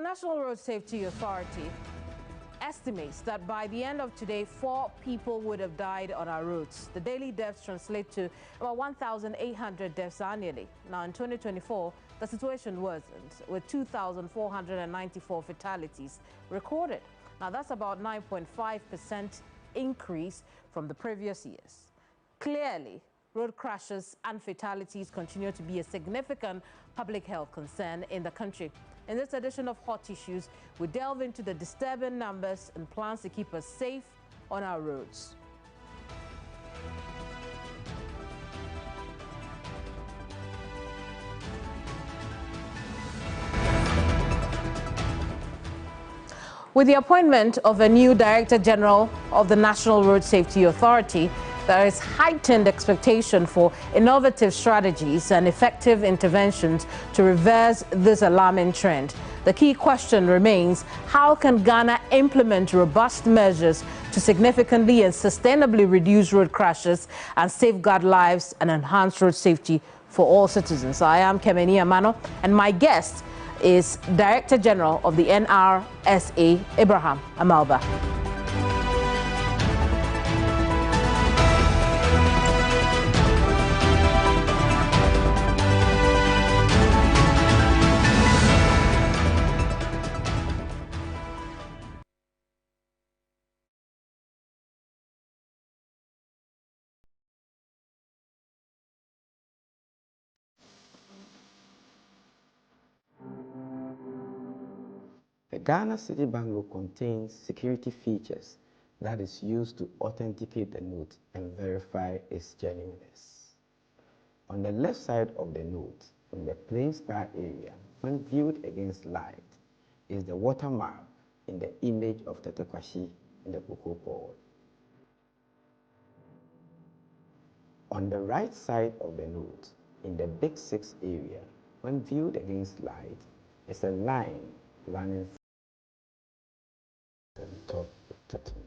National Road Safety Authority estimates that by the end of today, 4 people would have died on our roads. The daily deaths translate to about 1,800 deaths annually. Now, in 2024, the situation worsened with 2,494 fatalities recorded. Now, that's about 9.5% increase from the previous years. Clearly, road crashes and fatalities continue to be a significant public health concern in the country. In this edition of Hot Issues, we delve into the disturbing numbers and plans to keep us safe on our roads. With the appointment of a new Director General of the National Road Safety Authority, there is heightened expectation for innovative strategies and effective interventions to reverse this alarming trend. The key question remains, how can Ghana implement robust measures to significantly and sustainably reduce road crashes and safeguard lives and enhance road safety for all citizens? I am Keminni Amanor, and my guest is Director General of the NRSA, Amaliba. The Ghana City Bank will contain security features that is used to authenticate the note and verify its genuineness. On the left side of the note, in the plain star area, when viewed against light, is the watermark in the image of Tetekwashi in the cocoa pod. On the right side of the note, in the big 6 area, when viewed against light, is a line running from the top to the bottom.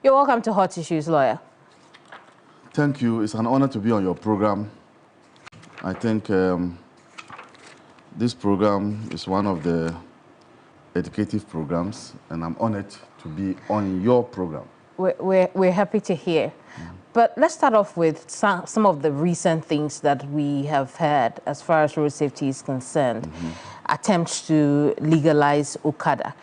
You're welcome to Hot Issues, lawyer. Thank you. It's an honor to be on your program. I think this program is one of the educative programs, and I'm honored to be on your program. We're happy to hear. But let's start off with some of the recent things that we have heard as far as road safety is concerned. Attempts to legalize Okada.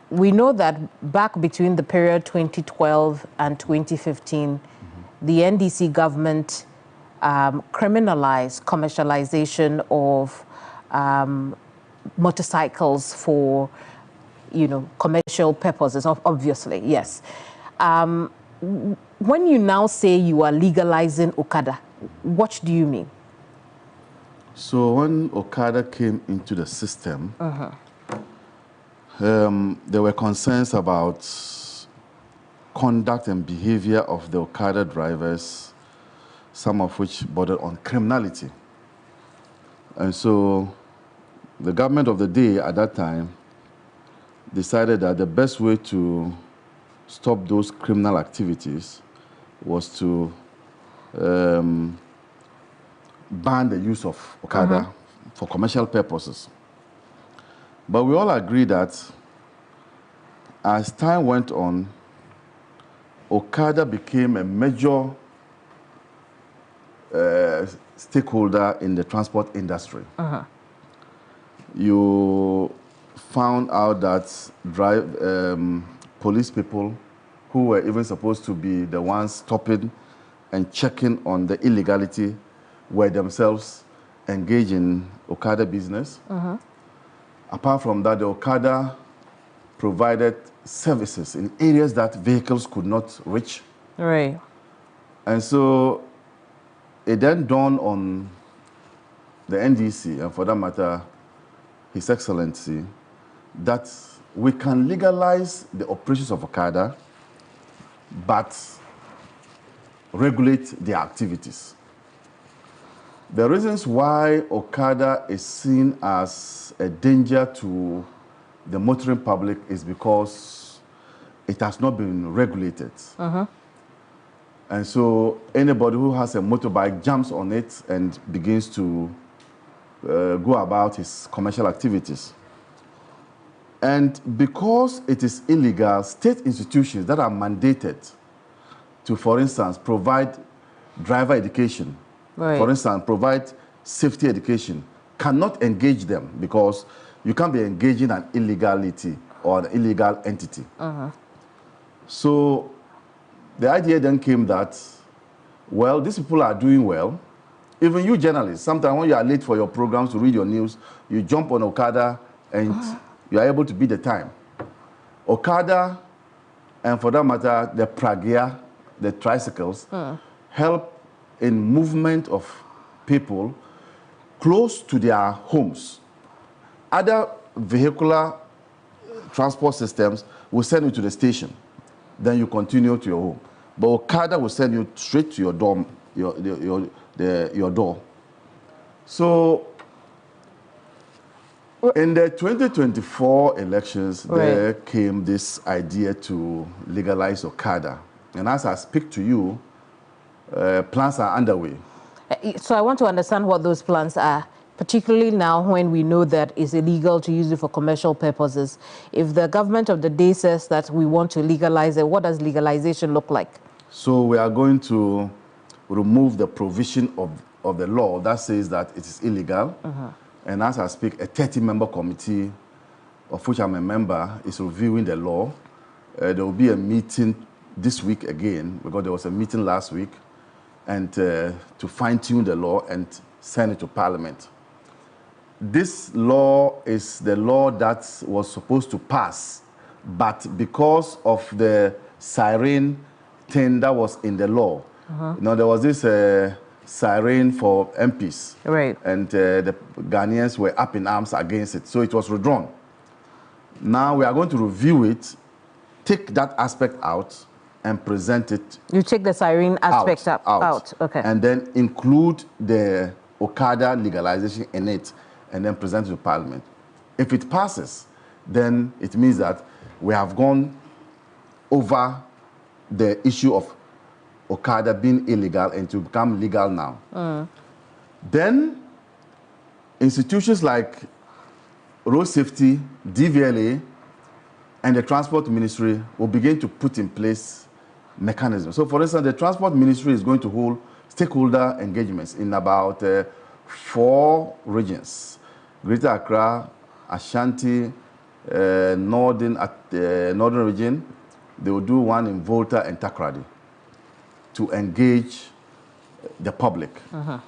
We know that back between the period 2012 and 2015, the NDC government criminalized commercialization of motorcycles for, commercial purposes, obviously, yes. When you now say you are legalizing Okada, what do you mean? So when Okada came into the system, there were concerns about conduct and behavior of the Okada drivers, some of which bordered on criminality. And so the government of the day at that time decided that the best way to stop those criminal activities was to ban the use of Okada for commercial purposes. But we all agree that as time went on, Okada became a major stakeholder in the transport industry. You found out that police people who were even supposed to be the ones stopping and checking on the illegality were themselves engaged in Okada business. Apart from that, the Okada provided services in areas that vehicles could not reach. Right. And so it then dawned on the NDC, and for that matter, His Excellency, that we can legalize the operations of Okada, but regulate their activities. The reasons why Okada is seen as a danger to the motoring public is because it has not been regulated. And so anybody who has a motorbike jumps on it and begins to go about his commercial activities. And because it is illegal, state institutions that are mandated to, for instance, provide driver education, for instance, provide safety education, cannot engage them because you can't be engaging an illegality or an illegal entity. So the idea then came that, well, these people are doing well. Even you journalists, sometimes when you are late for your programs to read your news, you jump on Okada and you are able to beat the time. Okada, and for that matter, the Pragya, the tricycles, help in movement of people close to their homes. Other vehicular transport systems will send you to the station. Then you continue to your home. But Okada will send you straight to your door, your door. So in the 2024 elections, there came this idea to legalize Okada. And as I speak to you, plans are underway. So I want to understand what those plans are, particularly now when we know that it's illegal to use it for commercial purposes. If the government of the day says that we want to legalize it, what does legalization look like? So we are going to remove the provision of the law that says that it is illegal. And as I speak, a 30-member committee, of which I'm a member, is reviewing the law. There will be a meeting this week again, because there was a meeting last week, and to fine-tune the law and send it to Parliament. This law is the law that was supposed to pass, but because of the siren thing that was in the law, there was this siren for MPs, and the Ghanaians were up in arms against it, so it was withdrawn. Now we are going to review it, take that aspect out, and present it. You take the siren aspect out. Okay. And then include the Okada legalization in it, and then present it to Parliament. If it passes, then it means that we have gone over the issue of Okada being illegal and to become legal now. Then institutions like road safety, DVLA, and the transport ministry will begin to put in place mechanisms. So for instance, the transport ministry is going to hold stakeholder engagements in about 4 regions: Greater Accra, Ashanti, northern region. They will do one in Volta and Takoradi to engage the public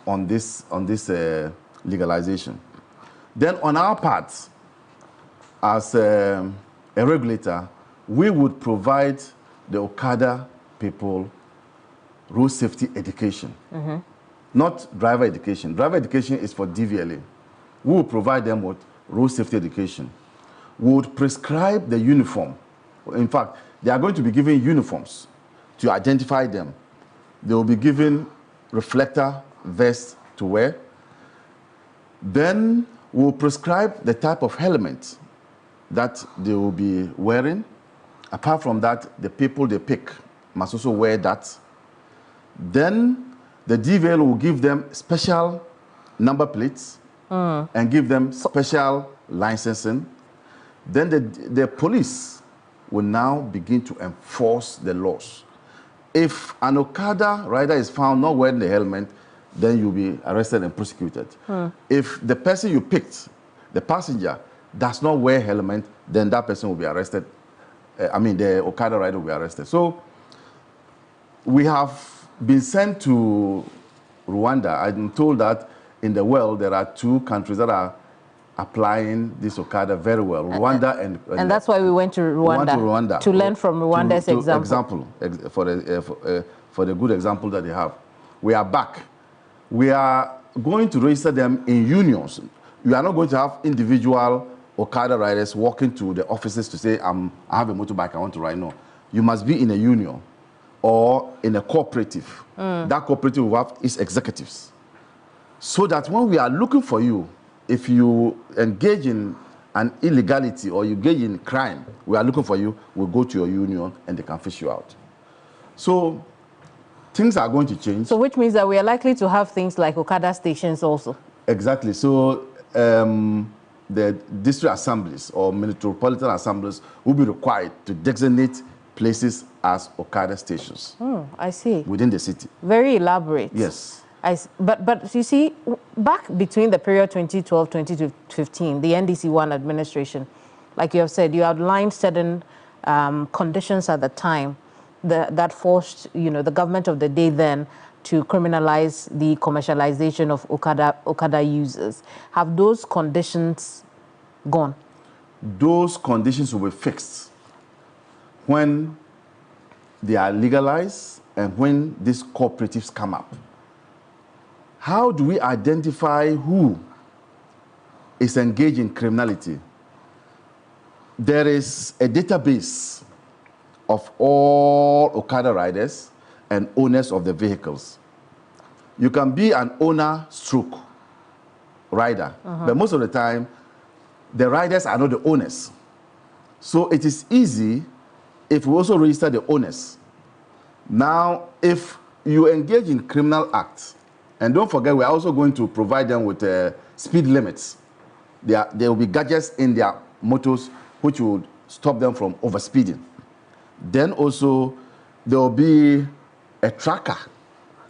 on this legalization. Then on our part, as a regulator, we would provide the Okada people road safety education, not driver education. Driver education is for DVLA. We will provide them with road safety education. We would prescribe the uniform. In fact, they are going to be given uniforms to identify them. They will be given reflector vests to wear. Then we will prescribe the type of helmet that they will be wearing. Apart from that, the people they pick must also wear that. Then the DVL will give them special number plates and give them special licensing. Then the police will now begin to enforce the laws. If an Okada rider is found not wearing the helmet, then you'll be arrested and prosecuted. If the person you picked, the passenger, does not wear helmet, then that person will be arrested. The Okada rider will be arrested. So we have been sent to Rwanda. I'm told that in the world there are 2 countries that are applying this Okada very well, Rwanda and that's why we went to Rwanda, to learn from Rwanda's example. For the good example that they have. We are back. We are going to register them in unions. We are not going to have individual Okada riders walking to the offices to say, I have a motorbike, I want to ride. No. You must be in a union or in a cooperative. That cooperative will have its executives. So that when we are looking for you, if you engage in an illegality or you engage in crime, we are looking for you, we'll go to your union and they can fish you out. So things are going to change. So which means that we are likely to have things like Okada stations also. Exactly. So the district assemblies or metropolitan assemblies will be required to designate places as Okada stations. I see. Within the city. Very elaborate. Yes. But you see, back between the period 2012-2015, the NDC-1 administration, like you have said, you outlined certain conditions at the time that forced, the government of the day then to criminalize the commercialization of Okada users. Have those conditions gone? Those conditions will be fixed when they are legalized and when these cooperatives come up. How do we identify who is engaged in criminality? There is a database of all Okada riders and owners of the vehicles. You can be an owner stroke rider, but most of the time, the riders are not the owners. So it is easy if we also register the owners. Now, if you engage in criminal acts, and don't forget, we're also going to provide them with speed limits. There will be gadgets in their motors which will stop them from overspeeding. Then also, there will be a tracker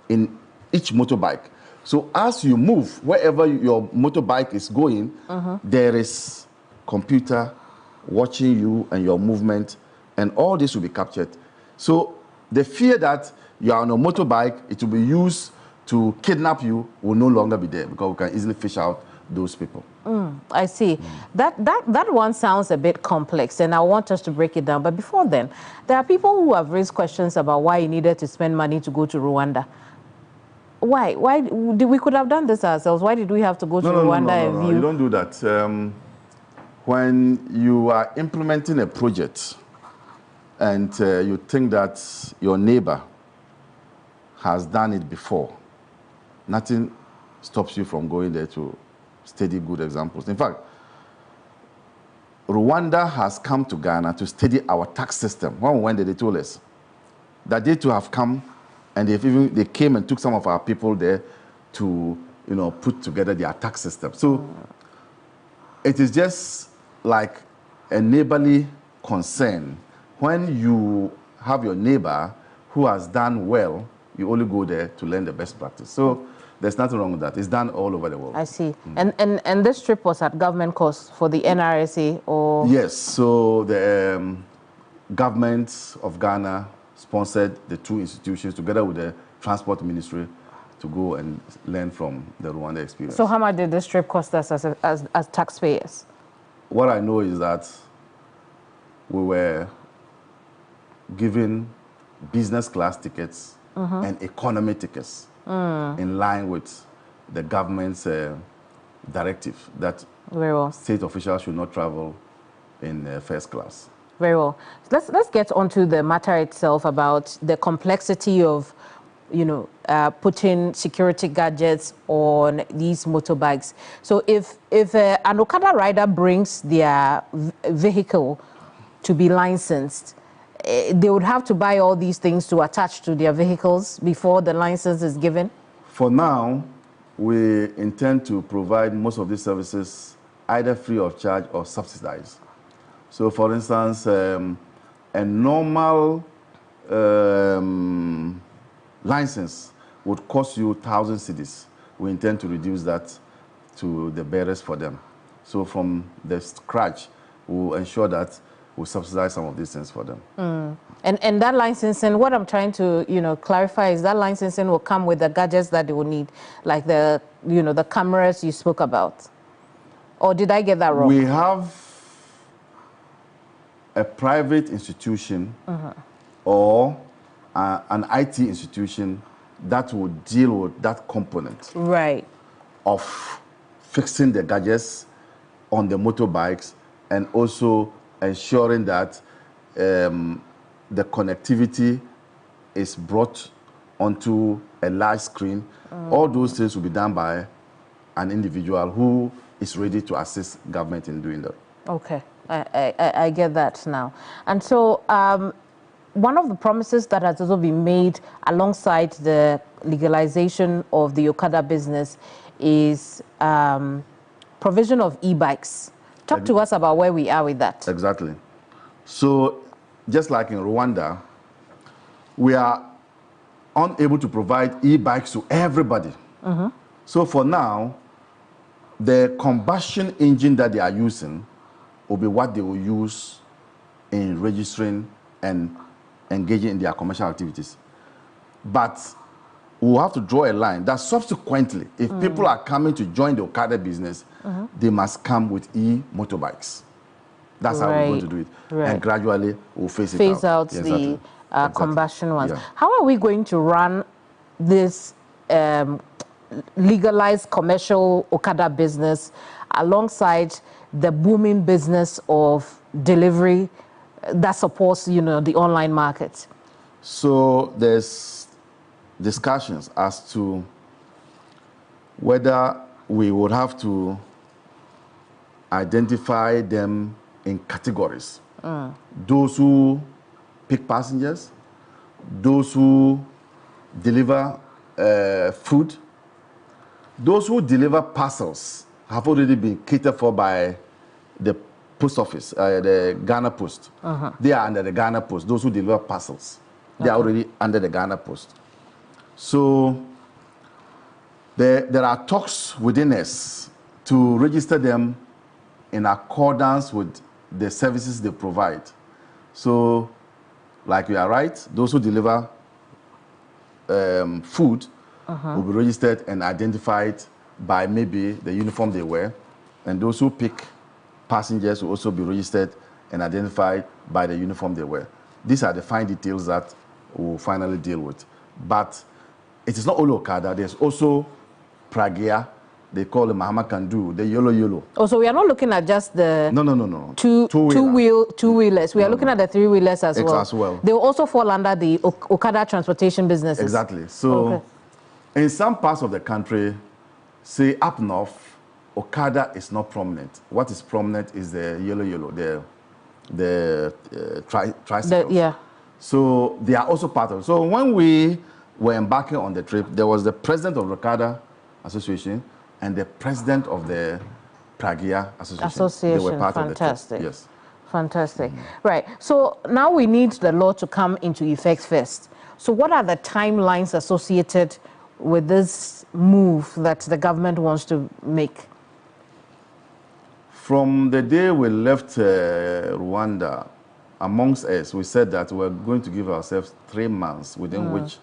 in each motorbike. So as you move, wherever your motorbike is going, there is computer watching you and your movement, and all this will be captured. So the fear that you are on a motorbike, it will be used to kidnap you will no longer be there because we can easily fish out those people. I see. That one sounds a bit complex, and I want us to break it down. But before then, there are people who have raised questions about why you needed to spend money to go to Rwanda. Why? We could have done this ourselves. Why did we have to go to Rwanda and view? You don't do that. When you are implementing a project and you think that your neighbor has done it before, nothing stops you from going there to study good examples. In fact, Rwanda has come to Ghana to study our tax system. When we went there, they told us, that they too have come, and they came and took some of our people there to, put together their tax system. So it is just like a neighborly concern. When you have your neighbor who has done well, you only go there to learn the best practice. So there's nothing wrong with that. It's done all over the world. I see. And this trip was at government cost for the NRSA, or? Yes. So the government of Ghana sponsored the two institutions together with the Transport Ministry to go and learn from the Rwanda experience. So how much did this trip cost us as taxpayers? What I know is that we were given business class tickets and economy tickets in line with the government's directive that Very well. state officials should not travel in first class. Very well. Let's get onto the matter itself about the complexity of, putting security gadgets on these motorbikes. So if an Okada rider brings their vehicle to be licensed, they would have to buy all these things to attach to their vehicles before the license is given? For now, we intend to provide most of these services either free of charge or subsidized. So, for instance, a normal license would cost you 1,000 cedis. We intend to reduce that to the barest for them. So, from the scratch, we'll ensure that we subsidize some of these things for them. And that licensing, what I'm trying to clarify is that licensing will come with the gadgets that they will need, like the the cameras you spoke about. Or did I get that wrong? We have a private institution or an IT institution that will deal with that component of fixing the gadgets on the motorbikes and also ensuring that the connectivity is brought onto a large screen. All those things will be done by an individual who is ready to assist government in doing that. Okay, I get that now. And so one of the promises that has also been made alongside the legalization of the Okada business is provision of e-bikes. Talk to us about where we are with that. Exactly. So, just like in Rwanda, we are unable to provide e-bikes to everybody. So for now, the combustion engine that they are using will be what they will use in registering and engaging in their commercial activities. But we'll have to draw a line that subsequently, if people are coming to join the Okada business, they must come with e-motorbikes. That's how we're going to do it. And gradually, we'll phase it out. Phase out the combustion ones. Yeah. How are we going to run this legalized commercial Okada business alongside the booming business of delivery that supports, the online market? So there's discussions as to whether we would have to identify them in categories. Those who pick passengers, those who deliver food, those who deliver parcels have already been catered for by the post office, the Ghana Post. They are under the Ghana Post. Those who deliver parcels, they are already under the Ghana Post. So there are talks within us to register them in accordance with the services they provide. So, like you are right, those who deliver food will be registered and identified by maybe the uniform they wear, and those who pick passengers will also be registered and identified by the uniform they wear. These are the fine details that we'll finally deal with. But it is not only Okada, there's also Pragya, they call it Mahama Kandu, the yellow. Oh, so we are not looking at just the no. two-wheelers. We are looking at the three-wheelers as well. They will also fall under the Okada transportation businesses. Exactly. So in some parts of the country, say up north, Okada is not prominent. What is prominent is the yellow, the tricycles. So they are also part of it. So when we were embarking on the trip, there was the president of the Okada Association and the president of the Pragia Association. They were part Fantastic. of the trip. Yes. Fantastic. Right. So now we need the law to come into effect first. So what are the timelines associated with this move that the government wants to make? From the day we left Rwanda, amongst us, we said that we're going to give ourselves 3 months within which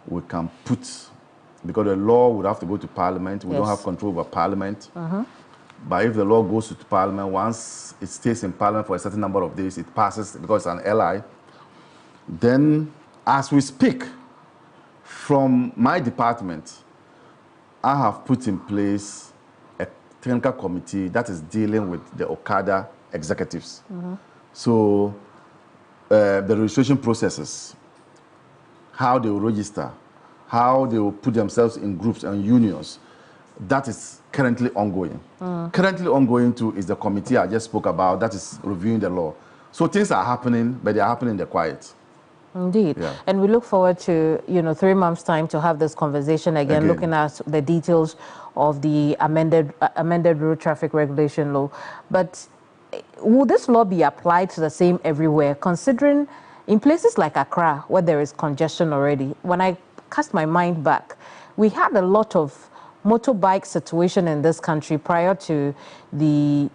we can put, because the law would have to go to Parliament. We don't have control over Parliament. But if the law goes to Parliament, once it stays in Parliament for a certain number of days, it passes because it's an ally. Then, as we speak, from my department, I have put in place a technical committee that is dealing with the Okada executives. So the registration processes, how they will register, how they will put themselves in groups and unions, that is currently ongoing. Currently ongoing too is the committee I just spoke about that is reviewing the law. So things are happening, but they are happening in the quiet. Indeed. And we look forward to, 3 months' time to have this conversation again, looking at the details of the amended road traffic regulation law. But will this law be applied to the same everywhere, considering in places like Accra, where there is congestion already? When I cast my mind back, we had a lot of motorbike situation in this country prior to the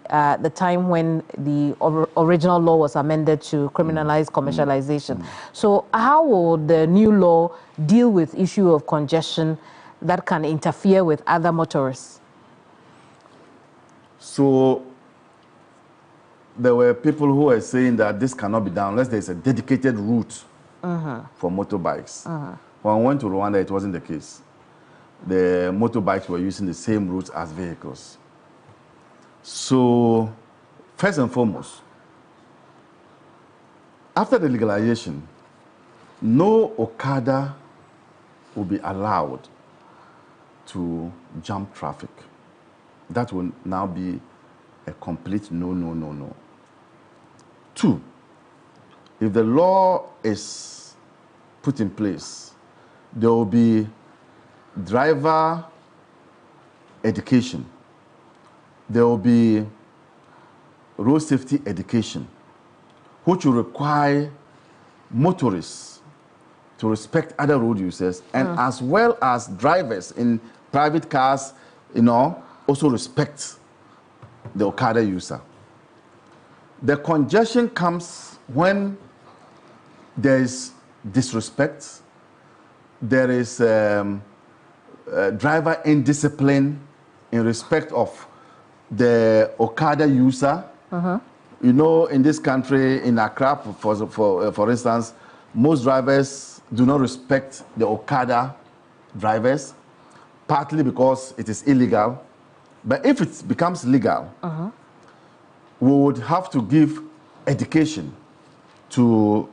time when the original law was amended to criminalize commercialization. So how will the new law deal with issue of congestion that can interfere with other motorists? So there were people who were saying that this cannot be done unless there's a dedicated route for motorbikes. When we went to Rwanda, it wasn't the case. The motorbikes were using the same routes as vehicles. So, first and foremost, after the legalization, no Okada will be allowed to jump traffic. That will now be a complete no, no, no, no. 2, if the law is put in place, there will be driver education. There will be road safety education, which will require motorists to respect other road users, and as well as drivers in private cars, also respect the Okada user. The congestion comes when there is disrespect, there is driver indiscipline in respect of the Okada user. In this country, in Accra, for instance, most drivers do not respect the Okada drivers, partly because it is illegal. But if it becomes legal, we would have to give education to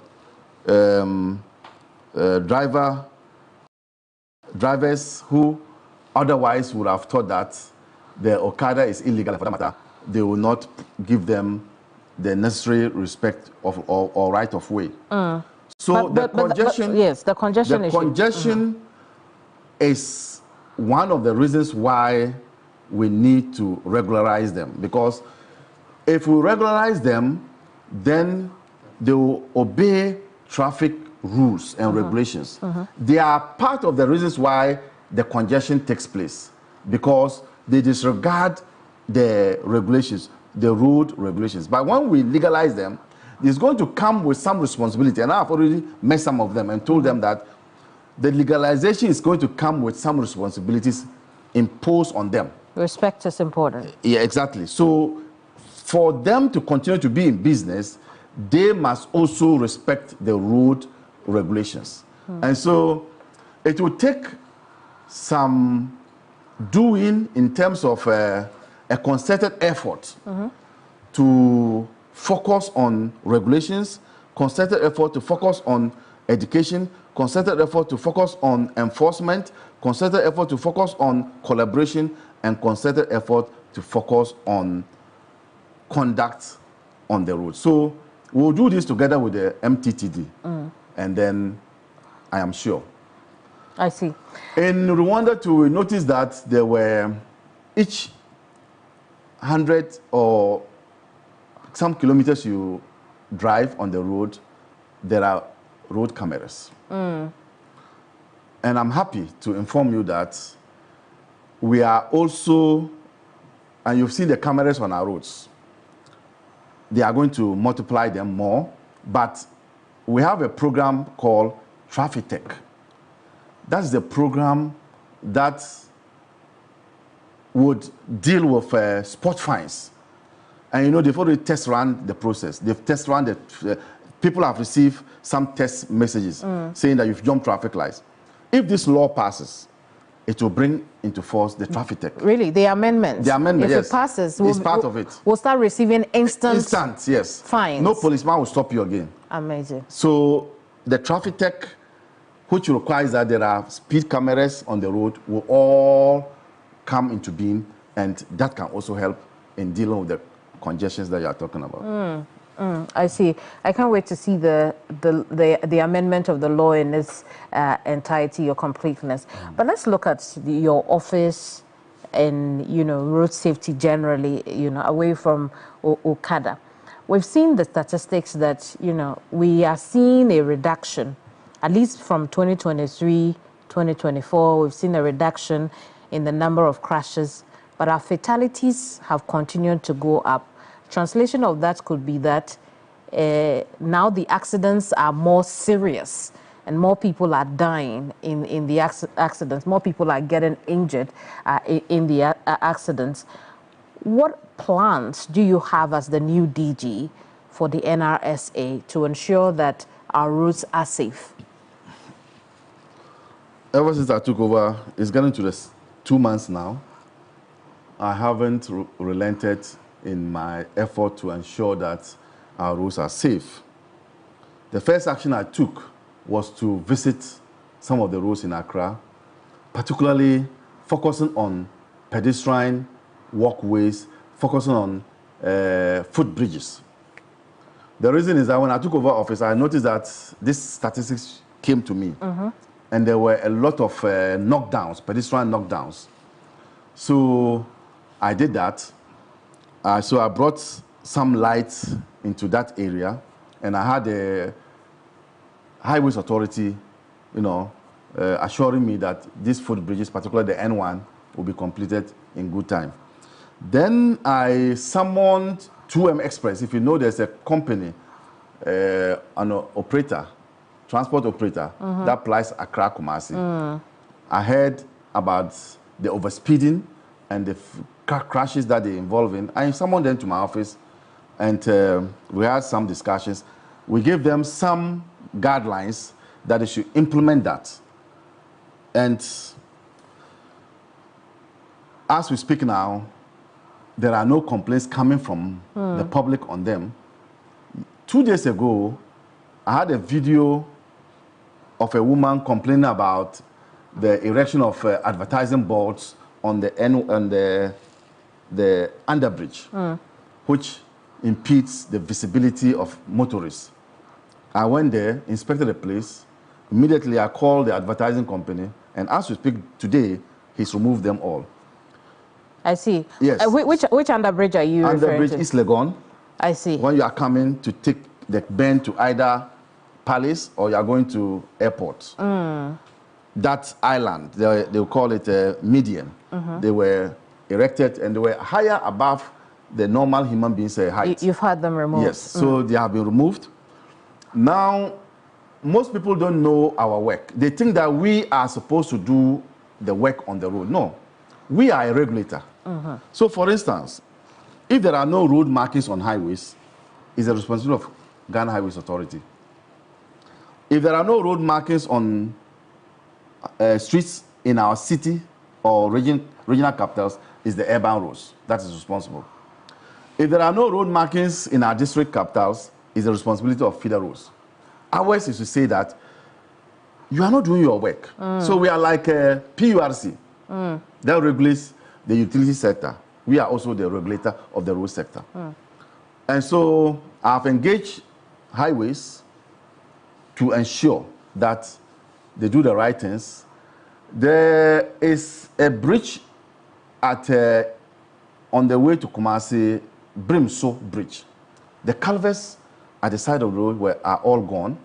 drivers who otherwise would have thought that the Okada is illegal. For that matter, they will not give them the necessary respect or right of way. So the congestion is one of the reasons why we need to regularize them, because if we regularize them, then they will obey traffic rules and regulations. They are part of the reasons why the congestion takes place, because they disregard the regulations, the road regulations. But when we legalize them, it's going to come with some responsibility. And I've already met some of them and told them that the legalization is going to come with some responsibilities imposed on them. Respect is important. Yeah, exactly. So for them to continue to be in business, they must also respect the road regulations. And so it will take some doing in terms of a concerted effort to focus on regulations, concerted effort to focus on education, concerted effort to focus on enforcement, concerted effort to focus on collaboration, and concerted effort to focus on conduct on the road. So We'll do this together with the MTTD, and then I am sure. I see. In Rwanda, too, we noticed that there were each 100 or some kilometers you drive on the road, there are road cameras. And I'm happy to inform you that we are also, and you've seen the cameras on our roads, they are going to multiply them more, but we have a program called Traffic Tech. That's the program that would deal with spot fines. And you know, they've already test run the process. They've test run the, people have received some test messages saying that you've jumped traffic lights. If this law passes, it will bring into force the Traffic Tech. Really? The amendment? The amendment, if yes. If it passes, it's part of it. We'll start receiving instant, yes. fines. No policeman will stop you again. Amazing. So the Traffic Tech, which requires that there are speed cameras on the road, will all come into being, and that can also help in dealing with the congestions that you are talking about. I see. I can't wait to see the amendment of the law in its entirety or completeness. But let's look at your office and, you know, road safety generally, you know, away from Okada. We've seen the statistics that, you know, we are seeing a reduction, at least from 2023, 2024, we've seen a reduction in the number of crashes, but our fatalities have continued to go up. Translation of that could be that now the accidents are more serious and more people are dying in the accidents. More people are getting injured in the accidents. What plans do you have as the new DG for the NRSA to ensure that our roads are safe? Ever since I took over, it's getting to the 2 months now. I haven't relented in my effort to ensure that our roads are safe. The first action I took was to visit some of the roads in Accra, particularly focusing on pedestrian walkways, focusing on footbridges. The reason is that when I took over office, I noticed that these statistics came to me, and there were a lot of knockdowns, pedestrian knockdowns. So I did that. So I brought some lights into that area, and I had the Highways Authority, you know, assuring me that these footbridges, particularly the N1, will be completed in good time. Then I summoned 2M Express. If you know, there's a company, an operator, transport operator, that applies Accra Kumasi. I heard about the overspeeding and the crashes that they involve in. I summoned them to my office, and we had some discussions. We gave them some guidelines that they should implement that. And as we speak now, there are no complaints coming from the public on them. 2 days ago, I had a video of a woman complaining about the erection of advertising boards on the underbridge, which impedes the visibility of motorists. I went there, inspected the place. Immediately, I called the advertising company, and as we speak today, he's removed them all. I see. Yes. Which underbridge are you referring to? Underbridge is Legon. I see. When you are coming to take the bend to either Palace or you are going to airport. That island, they will call it a median. They were erected and they were higher above the normal human being's height. You've had them removed? Yes, so they have been removed. Now, most people don't know our work. They think that we are supposed to do the work on the road. No, we are a regulator. So, for instance, if there are no road markings on highways, it's the responsibility of Ghana Highways Authority. If there are no road markings on streets in our city or regional capitals, it's the urban roads that is responsible. If there are no road markings in our district capitals, it's the responsibility of feeder roads. Ours is to say that you are not doing your work. So we are like a PURC that regulates the utility sector. We are also the regulator of the road sector. And so I've engaged highways to ensure that they do the right things. There is a bridge at on the way to Kumasi, Brimso Bridge. The culverts at the side of the road are all gone.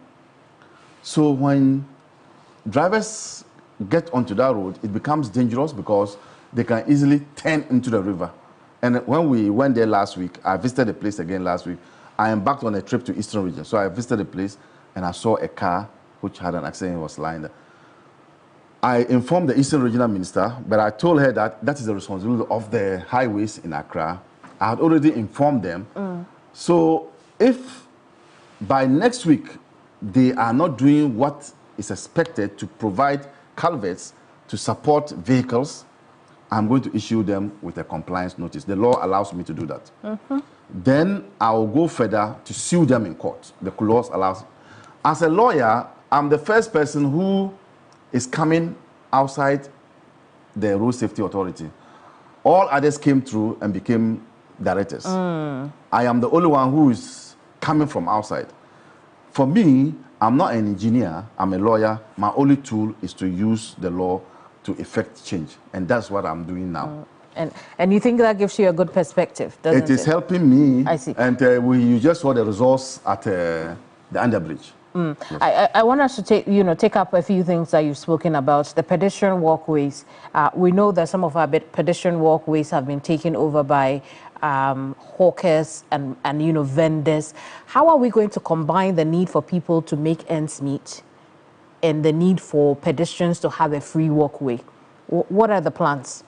So when drivers get onto that road, it becomes dangerous because they can easily turn into the river. And when we went there last week, I visited the place again last week. I embarked on a trip to Eastern Region. So I visited the place and I saw a car which had an accident and was lying there. I informed the Eastern Regional Minister, but I told her that that is the responsibility of the highways in Accra. I had already informed them. So if by next week they are not doing what is expected to provide culverts to support vehicles, I'm going to issue them with a compliance notice. The law allows me to do that. Then I will go further to sue them in court. The law allows. As a lawyer, I'm the first person who is coming outside the Road Safety Authority. All others came through and became directors. I am the only one who is coming from outside. For me, I'm not an engineer, I'm a lawyer. My only tool is to use the law to effect change. And that's what I'm doing now. And you think that gives you a good perspective, doesn't it? It is helping me. I see. And you just saw the results at the underbridge. Yes. I want us to take up a few things that you've spoken about. The pedestrian walkways. We know that some of our pedestrian walkways have been taken over by hawkers and vendors. How are we going to combine the need for people to make ends meet and the need for pedestrians to have a free walkway? What are the plans?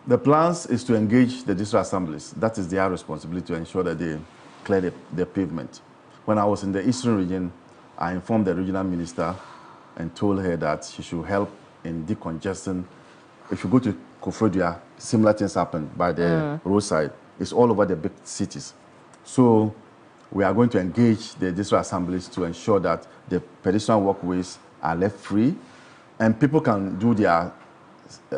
The plans is to engage the district assemblies. That is their responsibility to ensure that they clear the pavement. When I was in the Eastern region, I informed the regional minister and told her that she should help in decongestion. If you go to Kofrodia, similar things happen by the roadside. It's all over the big cities. So we are going to engage the district assemblies to ensure that the pedestrian walkways are left free and people can do their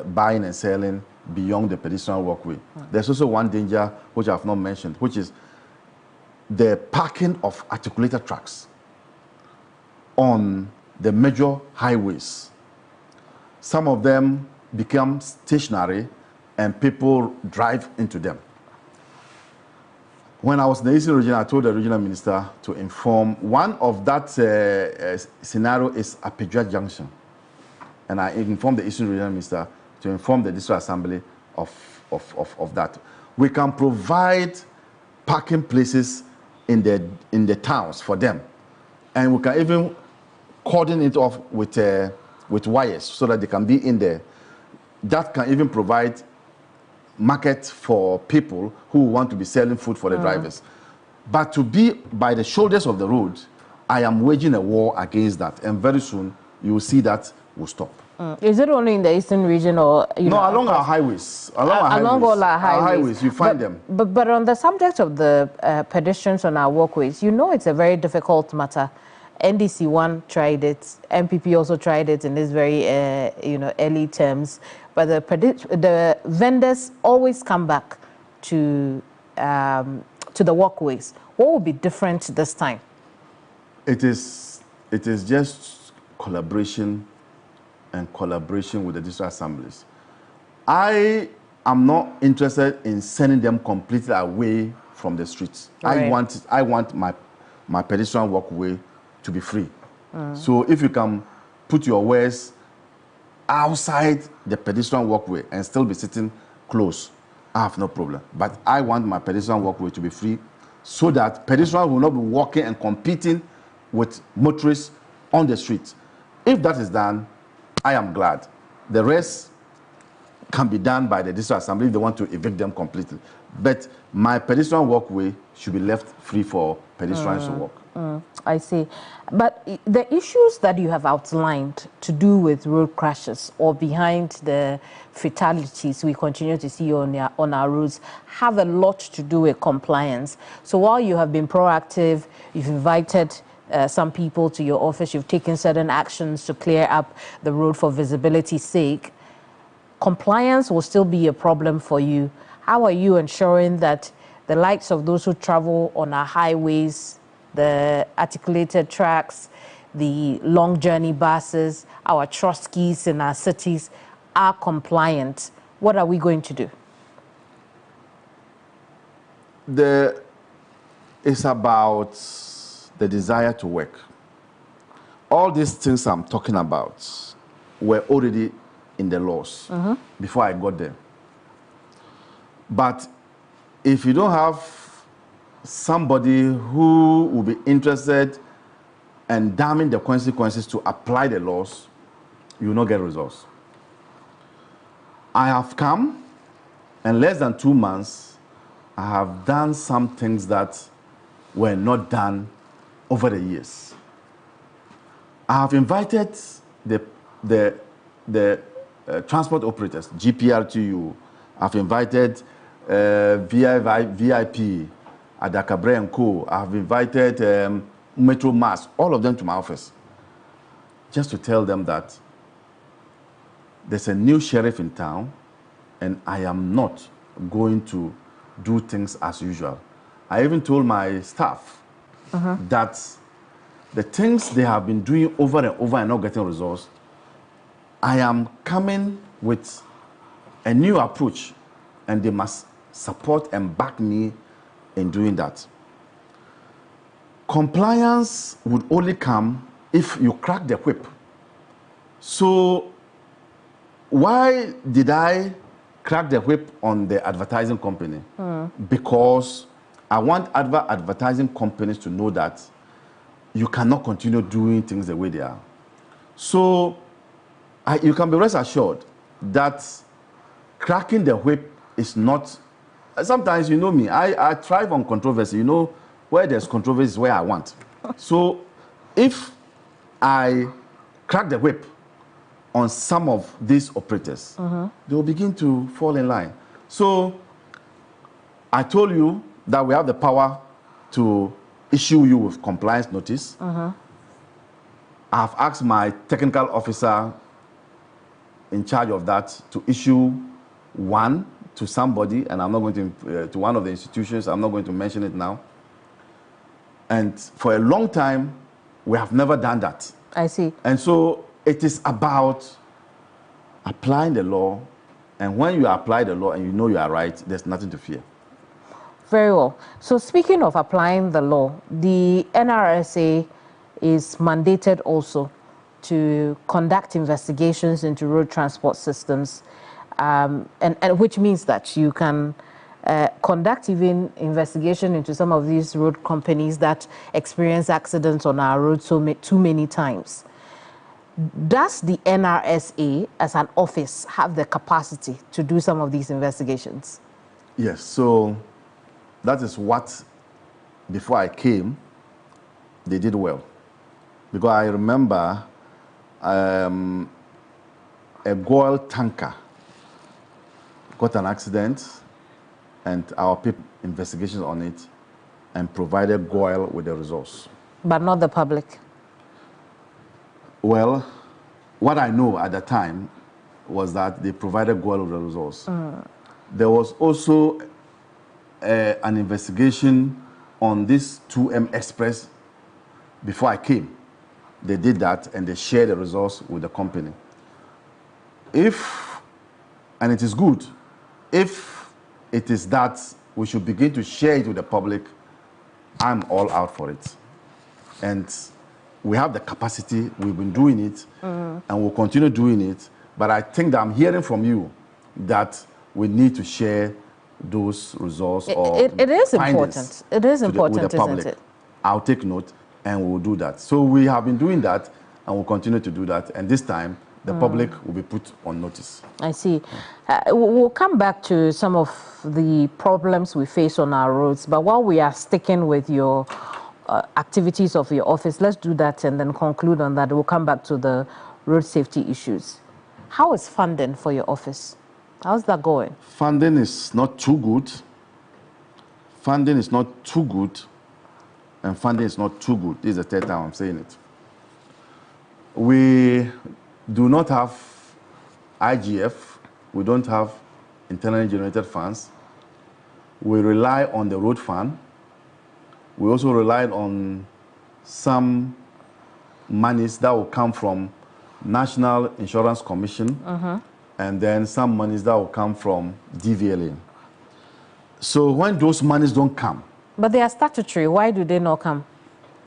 buying and selling beyond the pedestrian walkway. There's also one danger which I have not mentioned, which is the parking of articulated trucks on the major highways. Some of them become stationary and people drive into them. When I was in the Eastern region, I told the regional minister to inform. One of that scenario is Apedra Junction. And I informed the Eastern regional minister to inform the district assembly of that. We can provide parking places in the towns for them. And we can even cordon it off with wires so that they can be in there. That can even provide market for people who want to be selling food for the drivers. But to be by the shoulders of the road, I am waging a war against that. And very soon, you will see that will stop. Is it only in the Eastern region or... along our highways. Along all our highways. You find them. But on the subject of the pedestrians on our walkways, it's a very difficult matter. NDC1 tried it. MPP also tried it in this very, early terms. But the vendors always come back to the walkways. What will be different this time? It is just collaboration and collaboration with the district assemblies. I am not interested in sending them completely away from the streets. Right. I want my pedestrian walkway to be free. So if you can put your wares outside the pedestrian walkway and still be sitting close, I have no problem. But I want my pedestrian walkway to be free so that pedestrians will not be walking and competing with motorists on the street. If that is done, I am glad. The rest can be done by the district assembly if they want to evict them completely. But my pedestrian walkway should be left free for pedestrians to walk. I see. But the issues that you have outlined to do with road crashes or behind the fatalities we continue to see on our roads have a lot to do with compliance. So while you have been proactive, you've invited some people to your office, you've taken certain actions to clear up the road for visibility's sake, compliance will still be a problem for you. How are you ensuring that the likes of those who travel on our highways the articulated tracks, the long journey buses, our trotskis in our cities are compliant, what are we going to do? It's about the desire to work. All these things I'm talking about were already in the laws before I got there. But if you don't have somebody who will be interested and damning the consequences to apply the laws, you will not get results. I have come, in less than 2 months, I have done some things that were not done over the years. I have invited the transport operators, GPRTU. I've invited VIP, Adakabre & Co. I've invited Metro Mass, all of them to my office, just to tell them that there's a new sheriff in town and I am not going to do things as usual. I even told my staff that the things they have been doing over and over and not getting results, I am coming with a new approach and they must support and back me in doing that. Compliance would only come if you crack the whip. So why did I crack the whip on the advertising company? Because I want other advertising companies to know that you cannot continue doing things the way they are. So you can be rest assured that cracking the whip is not. Sometimes, you know me, I thrive on controversy. You know, where there's controversy is where I want. So if I crack the whip on some of these operators, they will begin to fall in line. So I told you that we have the power to issue you with compliance notice. I've asked my technical officer in charge of that to issue one to somebody, and I'm not going to one of the institutions. I'm not going to mention it now. And for a long time, we have never done that. I see. And so it is about applying the law, and when you apply the law and you know you are right, there's nothing to fear. Very well. So speaking of applying the law, the NRSA is mandated also to conduct investigations into road transport systems, and which means that you can conduct even investigation into some of these road companies that experience accidents on our roads too many times. Does the NRSA as an office have the capacity to do some of these investigations? Yes, so that is what, before I came, they did well. Because I remember a oil tanker got an accident, and our people investigations on it and provided GOIL with the results. But not the public? Well, what I know at the time was that they provided GOIL with the results. There was also an investigation on this 2M Express before I came. They did that and they shared the results with the company. And it is good, if it is that we should begin to share it with the public, I'm all out for it. And we have the capacity, we've been doing it, and we'll continue doing it. But I think that I'm hearing from you that we need to share those results it is important. It is important, with the public. isn't it? I'll take note and we'll do that. So we have been doing that and we'll continue to do that. And this time, the public will be put on notice. I see. We'll come back to some of the problems we face on our roads. But while we are sticking with your activities of your office, let's do that and then conclude on that. We'll come back to the road safety issues. How is funding for your office? How's that going? Funding is not too good. Funding is not too good. And funding is not too good. This is the third time I'm saying it. We do not have IGF. We don't have internally generated funds. We rely on the road fund. We also relied on some monies that will come from National Insurance Commission, and then some monies that will come from DVLA. So when those monies don't come... But they are statutory. Why do they not come?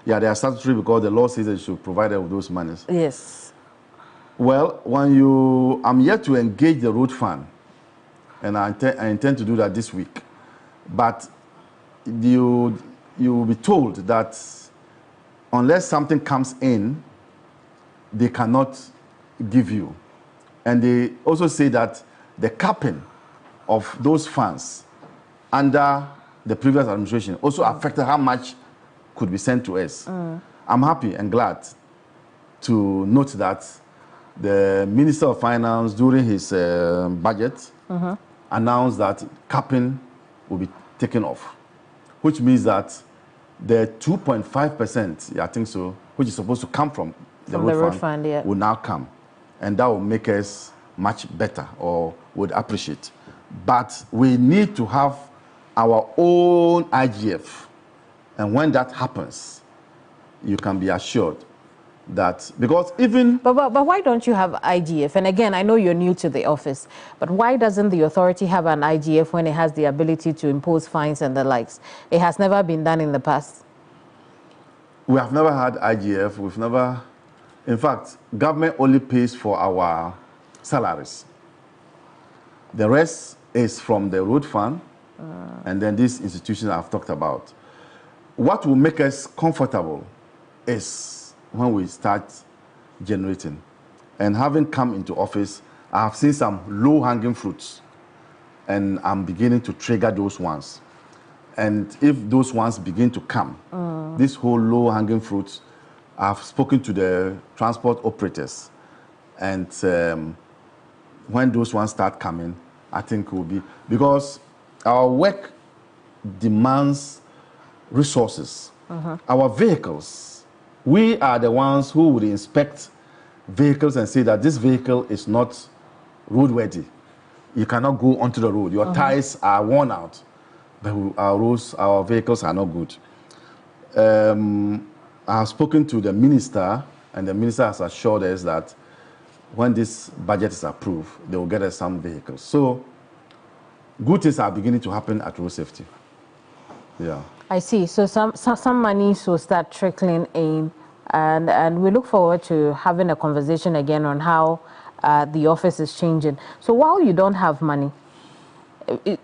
Yeah, they are statutory because the law says they should provide them with those monies. Yes. Well, I'm yet to engage the road fund, and I intend to do that this week. But you will be told that unless something comes in, they cannot give you. And they also say that the capping of those funds under the previous administration also affected how much could be sent to us. I'm happy and glad to note that the Minister of Finance, during his budget, announced that capping will be taken off, which means that the 2.5%, I think so, which is supposed to come from the road fund, will now come. And that will make us much better, or would appreciate. But we need to have our own IGF. And when that happens, you can be assured that, because even... But why don't you have IGF? And again, I know you're new to the office, but why doesn't the authority have an IGF when it has the ability to impose fines and the likes? It has never been done in the past. We have never had IGF. We've never... In fact, government only pays for our salaries. The rest is from the road fund, and then these institutions I've talked about. What will make us comfortable is when we start generating. And having come into office, I have seen some low-hanging fruits, and I'm beginning to trigger those ones. And if those ones begin to come, this whole low-hanging fruits, I've spoken to the transport operators, and when those ones start coming, I think it will be, because our work demands resources. Our vehicles, we are the ones who would inspect vehicles and say that this vehicle is not roadworthy. You cannot go onto the road. Your tires are worn out. But our vehicles are not good. I have spoken to the minister, and the minister has assured us that when this budget is approved, they will get us some vehicles. So good things are beginning to happen at road safety. Yeah. I see. So some money will start trickling in, and we look forward to having a conversation again on how the office is changing. So while you don't have money,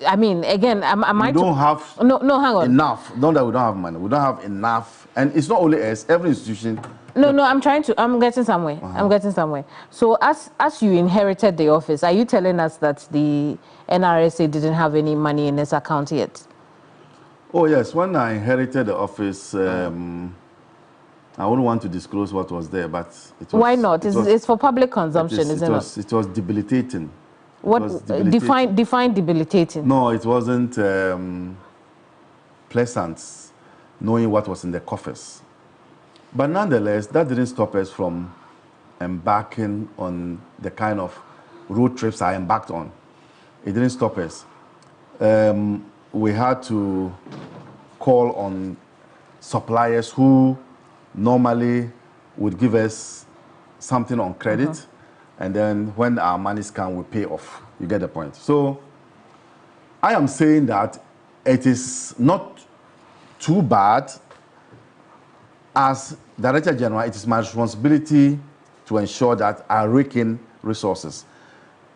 I mean, again, we don't have hang on. enough. Not that we don't have money. We don't have enough. And it's not only us, every institution. No, I'm getting somewhere. I'm getting somewhere. So as you inherited the office, are you telling us that the NRSA didn't have any money in its account yet? Oh, yes. When I inherited the office, I wouldn't want to disclose what was there, but it was... Why not? It's for public consumption, isn't it? It was debilitating. What define debilitating? No, it wasn't pleasant knowing what was in the coffers. But nonetheless, that didn't stop us from embarking on the kind of road trips I embarked on. It didn't stop us. We had to call on suppliers who normally would give us something on credit. And then when our monies come, we pay off. You get the point. So I am saying that it is not too bad. As Director General, it is my responsibility to ensure that I rake in resources.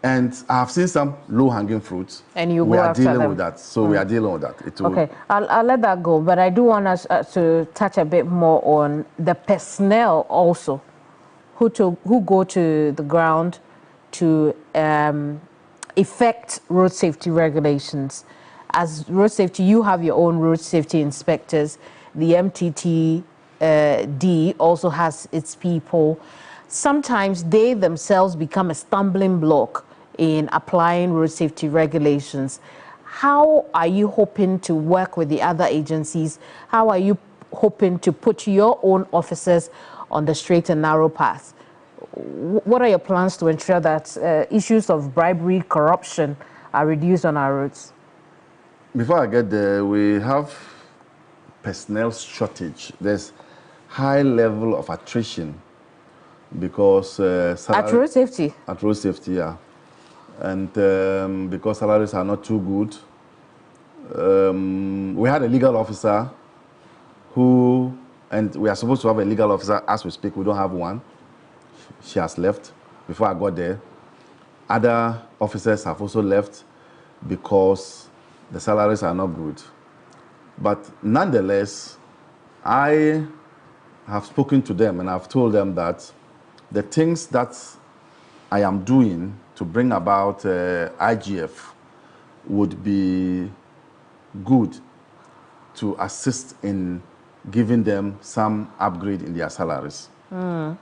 And I have seen some low-hanging fruits. And you we go are after dealing them. with that. So we are dealing with that. Okay, I'll let that go. But I do want us to touch a bit more on the personnel also, who go to the ground to effect road safety regulations. As road safety, you have your own road safety inspectors. The MTTD also has its people. Sometimes they themselves become a stumbling block in applying road safety regulations. How are you hoping to work with the other agencies? How are you hoping to put your own officers on the straight and narrow path? What are your plans to ensure that issues of bribery, corruption are reduced on our roads? Before I get there, we have personnel shortage. There's high level of attrition because at road safety. At road safety, yeah, and because salaries are not too good. We had a legal officer who, and we are supposed to have a legal officer as we speak. We don't have one. She has left before I got there. Other officers have also left because the salaries are not good. But nonetheless, I have spoken to them and I've told them that the things that I am doing to bring about IGF would be good to assist in giving them some upgrade in their salaries.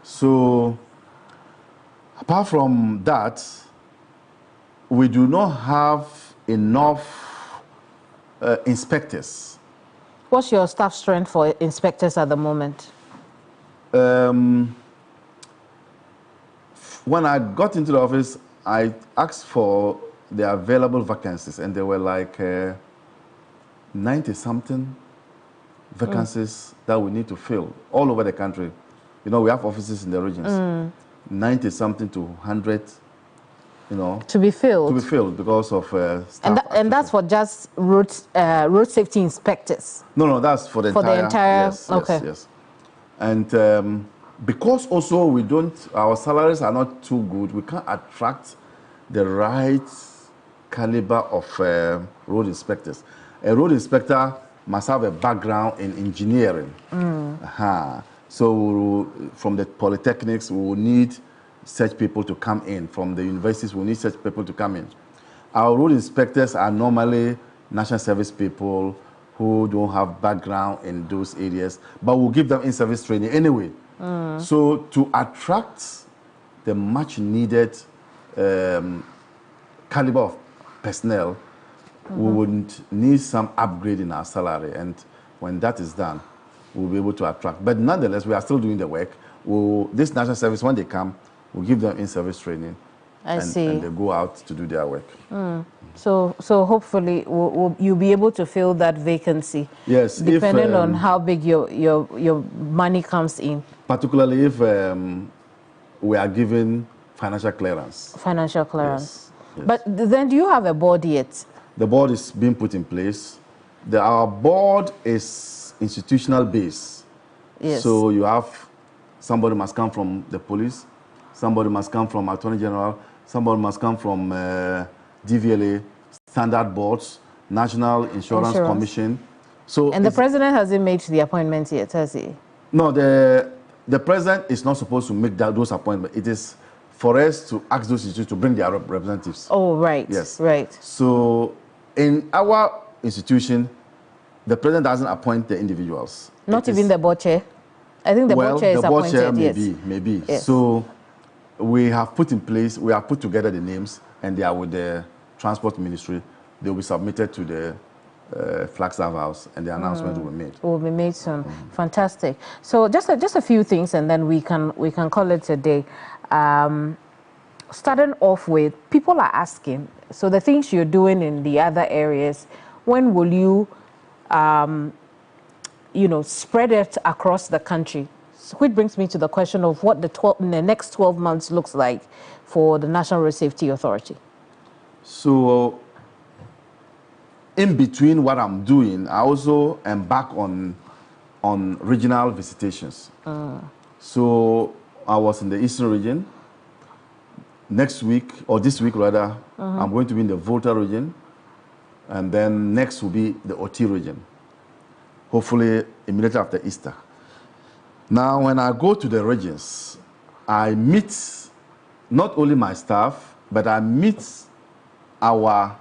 So, apart from that, we do not have enough inspectors. What's your staff strength for inspectors at the moment? When I got into the office, I asked for the available vacancies, and there were like 90-something vacancies that we need to fill all over the country. You know, we have offices in the regions. 90-something to 100, you know. To be filled? To be filled because of staff. And that's for just road safety inspectors? No, that's for the entire... Yes, okay. Yes. And because also our salaries are not too good, we can't attract the right caliber of road inspectors. A road inspector must have a background in engineering. So from the polytechnics, we will need such people to come in. From the universities, we will need such people to come in. Our road inspectors are normally national service people who don't have background in those areas, but we'll give them in-service training anyway. So to attract the much needed caliber of personnel, we would need some upgrade in our salary, and when that is done, we'll be able to attract. But nonetheless, we are still doing the work. This national service, when they come, we'll give them in-service training. I see. And they go out to do their work. So hopefully you'll be able to fill that vacancy. Yes. Depending on how big your money comes in. Particularly if we are given financial clearance. Financial clearance. Yes. But then do you have a board yet? The board is being put in place. Our board is institutional based. Yes. So you have somebody must come from the police, somebody must come from Attorney General, somebody must come from DVLA, standard boards, National Insurance Commission. So and the president hasn't made the appointments yet, has he? No, the president is not supposed to make those appointments. It is for us to ask those institutions to bring their representatives. Oh, right. Yes. Right. So in our institution, the president doesn't appoint the individuals. Not even the board chair? I think the board chair is appointed, the board chair maybe. Yes. So we have put together the names, and they are with the transport ministry. They will be submitted to the Flagstaff House, and the announcement will be made. Will be made soon. Fantastic. So just a few things, and then we can call it a day. Starting off with, people are asking, so the things you're doing in the other areas, when will you, spread it across the country? So which brings me to the question of what the next 12 months looks like for the National Road Safety Authority. So, in between what I'm doing, I also embark on regional visitations. So I was in the Eastern region. Next week, or this week rather, I'm going to be in the Volta region. And then next will be the Oti region. Hopefully immediately after Easter. Now, when I go to the regions, I meet not only my staff, but I meet our,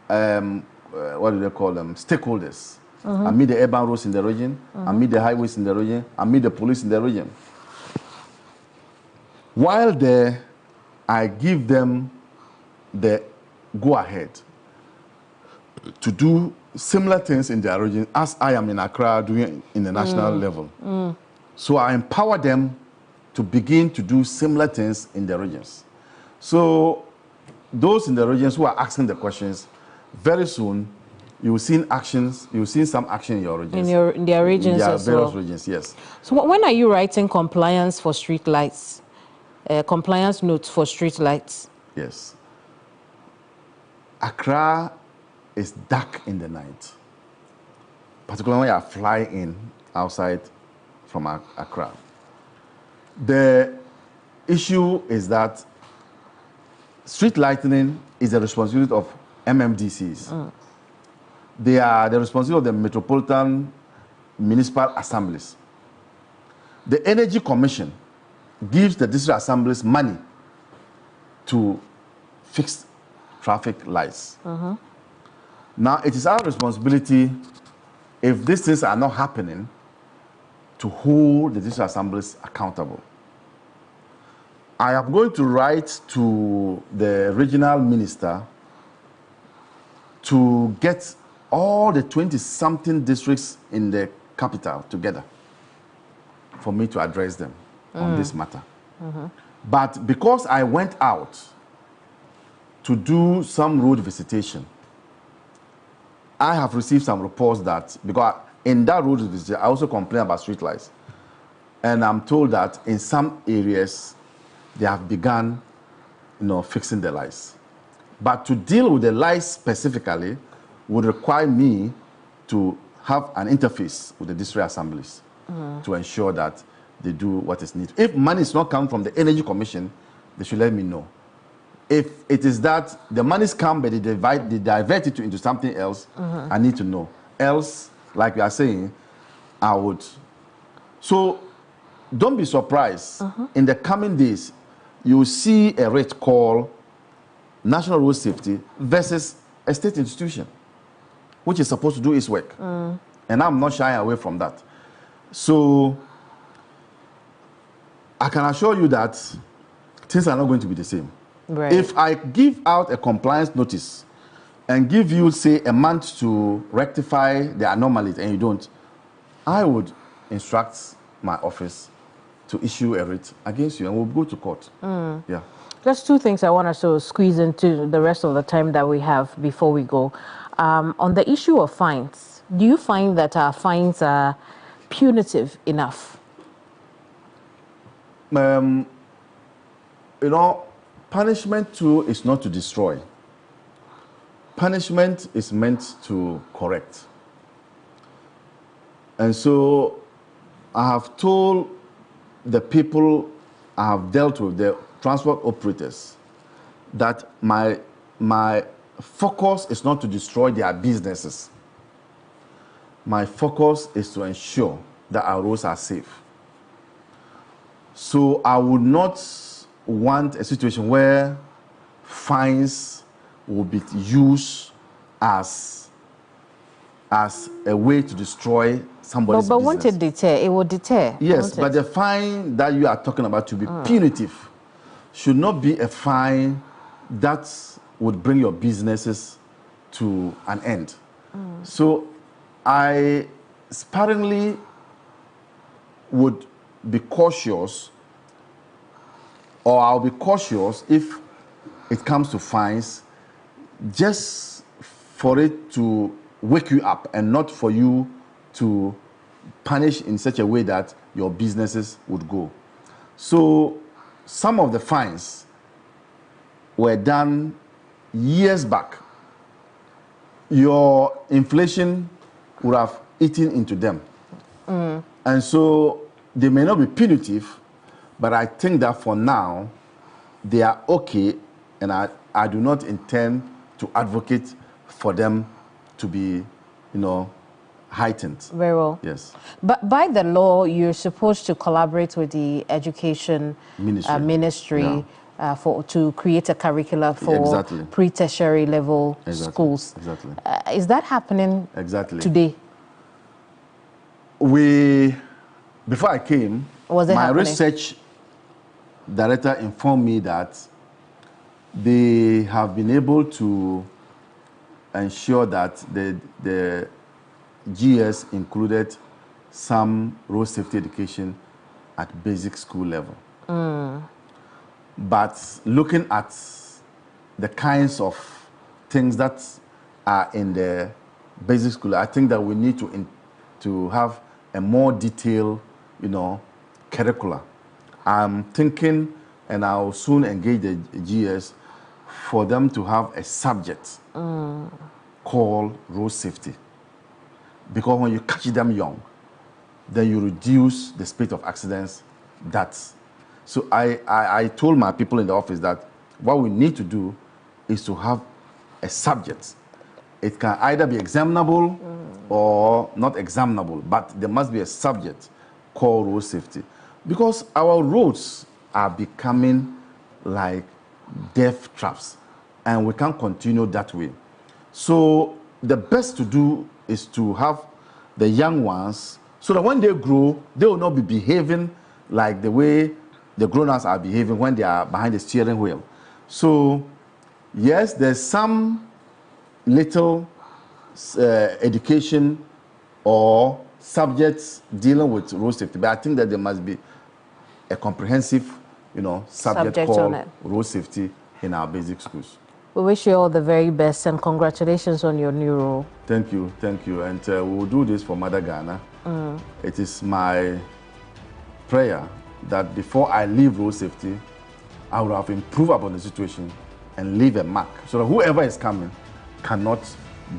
what do they call them, stakeholders. I meet the urban roads in the region, I meet the highways in the region, I meet the police in the region. While there, I give them the go-ahead to do similar things in their region as I am in Accra doing in the national level. So I empower them to begin to do similar things in the regions. So those in the regions who are asking the questions, very soon you've seen actions, you've seen some action in your regions. In their regions as well. Various regions, yes. So when are you writing compliance for street lights? Compliance notes for street lights? Yes. Accra is dark in the night, particularly when you fly in outside from Accra. The issue is that street lighting is the responsibility of MMDCs. They are the responsibility of the Metropolitan Municipal Assemblies. The Energy Commission gives the district assemblies money to fix traffic lights. Now, it is our responsibility, if these things are not happening, to hold the district assemblies accountable. I am going to write to the regional minister to get all the 20-something districts in the capital together for me to address them on this matter. But because I went out to do some road visitation, I have received some reports that, because in that road visitation, I also complain about street lights. And I'm told that in some areas, they have begun, fixing the lights. But to deal with the lights specifically would require me to have an interface with the district assemblies to ensure that they do what is needed. If money is not coming from the Energy Commission, they should let me know. If it is that the money's come, but they divert it into something else, I need to know. Else, like you are saying, I would. So don't be surprised. In the coming days, you will see a rate called National Road Safety versus a state institution, which is supposed to do its work. And I'm not shying away from that. So I can assure you that things are not going to be the same. Right. If I give out a compliance notice and give you, say, a month to rectify the anomalies and you don't, I would instruct my office to issue a writ against you and we'll go to court. Yeah. Just two things I want us to squeeze into the rest of the time that we have before we go. On the issue of fines, do you find that our fines are punitive enough? Punishment too is not to destroy. Punishment is meant to correct. And so I have told the people I have dealt with, the transport operators, that my focus is not to destroy their businesses. My focus is to ensure that our roads are safe. So I would not want a situation where fines will be used as a way to destroy somebody's business. But won't it deter? It will deter. Yes, but the fine that you are talking about to be punitive should not be a fine that would bring your businesses to an end. So I sparingly would be cautious, or I'll be cautious if it comes to fines, just for it to wake you up and not for you to punish in such a way that your businesses would go. So some of the fines were done years back. Your inflation would have eaten into them. And so they may not be punitive, but I think that for now, they are okay, and I do not intend to advocate for them to be, heightened. Very well. Yes. But by the law, you're supposed to collaborate with the education ministry to create a curricula for pre-tertiary level schools. Exactly. Is that happening today? Before I came, my research director informed me that they have been able to ensure that the GS included some road safety education at basic school level. But looking at the kinds of things that are in the basic school, I think that we need to have a more detailed, curricula. I'm thinking, and I'll soon engage the GS for them to have a subject called road safety. Because when you catch them young, then you reduce the spate of accidents. So I told my people in the office that what we need to do is to have a subject. It can either be examinable or not examinable, but there must be a subject called road safety. Because our roads are becoming like death traps, and we can't continue that way. So the best to do is to have the young ones, so that when they grow, they will not be behaving like the way the grown-ups are behaving when they are behind the steering wheel. So yes, there's some little education or subjects dealing with road safety, but I think that there must be a comprehensive, subject called road safety in our basic schools. We wish you all the very best and congratulations on your new role. Thank you, and we will do this for Mother Ghana. It is my prayer that before I leave road safety, I will have improved upon the situation and leave a mark, so that whoever is coming cannot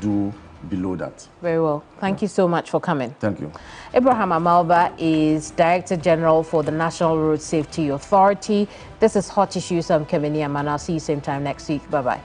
do below that. Very well. Thank you so much for coming. Thank you. Abraham Amaliba is Director General for the National Road Safety Authority. This is Hot Issues. I'm Keminni Amanor. See you same time next week. Bye-bye.